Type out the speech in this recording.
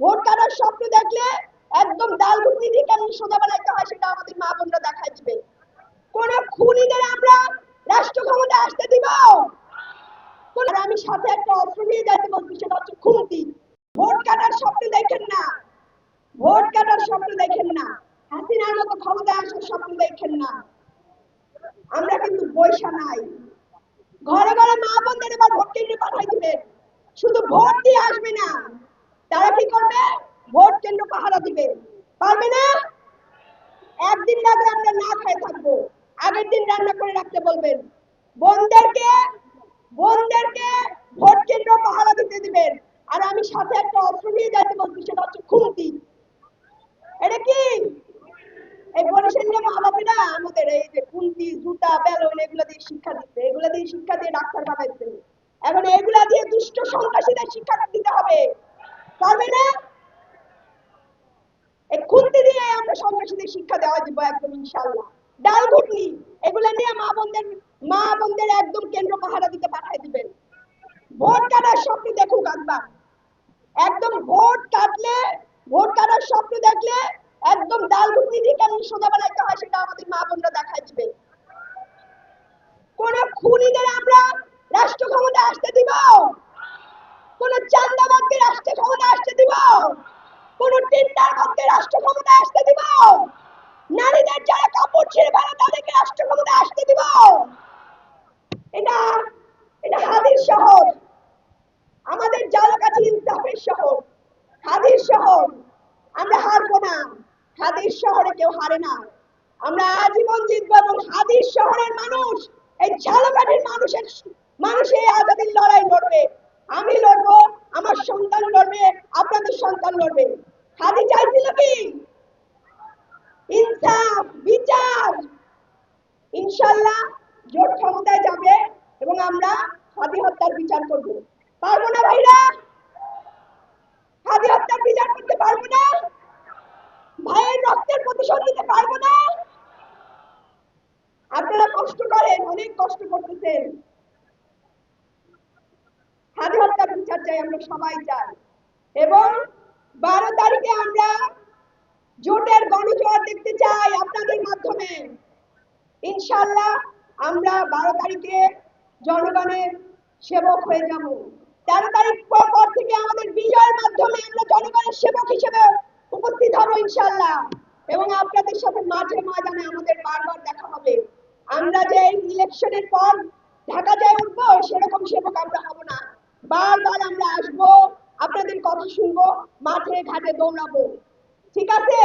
Vote কাটার স্বপ্ন দেখলে একদম ডাল ঘুগনি দিয়ে কেমন সোজা বানাইতে হয় সেটা আমাদের মা বোনরা দেখাই দিবে। কোন খুনিদের আমরা রাষ্ট্র ক্ষমতা আসতে দিব? আমি সাথে একটা অস্ত্র নিয়ে যাইতে বলছি, সেটা হচ্ছে খুন্তি। ভোট কাটার স্বপ্ন দেখেন না, ভোট কাটার স্বপ্ন দেখেন না, হাসিনার মতো ক্ষমতা আসার স্বপ্ন দেখেন না। আমরা কিন্তু বৈশা নাই। ঘরে ঘরে মা বোনদের এবার ভোট কেন্দ্রে পাঠাই দিবেন। শুধু ভোট দিয়ে আসবে না, তারা কি করবে? ভোট কেন্দ্র পাহারা দিবে। পারবে না? একদিন লাগলে আমরা না খেয়ে থাকবো, আগের দিন রান্না করে রাখতে বলবেন। বোনদেরকে বোনদেরকে ভোট কেন্দ্র পাহারা দিতে দিবেন। আর আমি সাথে একটা অস্ত্র নিয়ে যাইতে বলছি, সেটা হচ্ছে খুন্তি। এটা কি? এই বরিশালের মা বাবারা আমাদের এই যে খুন্তি, জুতা, বেলুন এগুলো দিয়ে শিক্ষা দিচ্ছে, এগুলো দিয়ে শিক্ষা দিয়ে ডাক্তার বানাইছে। এখন এগুলা দিয়ে দুষ্ট সন্ত্রাসীদের শিক্ষা দিতে হবে। পারবে না? এই খুন্তি দিয়ে আমরা সন্ত্রাসীদের শিক্ষা দেওয়া দিব একদম ইনশাআল্লাহ। ডাল ঘুটনি এগুলা নিয়ে মা বোনদের একদম কেন্দ্র পাহারা দিতে পাঠাই দিবেন। ভোট কাটার স্বপ্ন দেখুক একবার। একদম ভোট কাটার স্বপ্ন দেখলে একদম ডাল ঘুটনি দিয়ে কেমন সোজা বানাইতে হয় সেটা আমাদের মা বোনরা দেখাই দিবে। কোন খুনিদের আমরা রাষ্ট্র ক্ষমতা আসতে দিব? কোন চান্দাবাদকে রাষ্ট্র ক্ষমতা আসতে দিব? কোন টেন্ডারবাদকে রাষ্ট্র ক্ষমতা আসতে দিব? নারীদের যারা কাপড় ছেড়ে বেড়া তাদেরকে রাষ্ট্র ক্ষমতা আসতে দিব? এটা এটা হাদির শহর, আমাদের জালকাঠি ইনসাফের শহর, হাদির শহর। আমরা হারবো না, হাদির শহরে কেউ হারে না। আমরা আজীবন জিতবো এবং হাদির শহরের মানুষ এই ঝালকাঠির মানুষের আজাদির লড়াই লড়বে। আমি লড়বো, আমার সন্তান লড়বে, আপনাদের সন্তান লড়বে। হাদি চাইছিল কি? ইনসাফ, বিচার। ইনশাআল্লাহ জোট ক্ষমতায় যাবে এবং আমরা হাদি হত্যার বিচার করব। পারবো না ভাইরা? হাদি হত্যার বিচার করতে পারবো না? ভাইয়ের রক্তের প্রতিশোধ নিতে পারবো না? আপনারা কষ্ট করেন, অনেক কষ্ট করতেছেন। হাদি হত্যার বিচার চাই, আমরা সবাই চাই। এবং 12 তারিখে আমরা জোটের গণজোয়ার দেখতে চাই আপনাদের মাধ্যমে। ইনশাআল্লাহ আমরা 12 তারিখে জনগণের সেবক হয়ে যাব। 13 তারিখ পর থেকে আমাদের বিজয়ের মাধ্যমে আমরা জনগণের সেবক হিসেবে উপস্থিত হব ইনশাআল্লাহ। এবং আপনাদের সাথে মাঝে ময়দানে আমাদের বারবার দেখা হবে। আমরা যে ইলেকশনের পর ঢাকা যায় উঠবো সেরকম সেবক আমরা হব না। বারবার আমরা আসবো, আপনাদের কথা শুনবো, মাঠে ঘাটে দৌড়াবো। ঠিক আছে?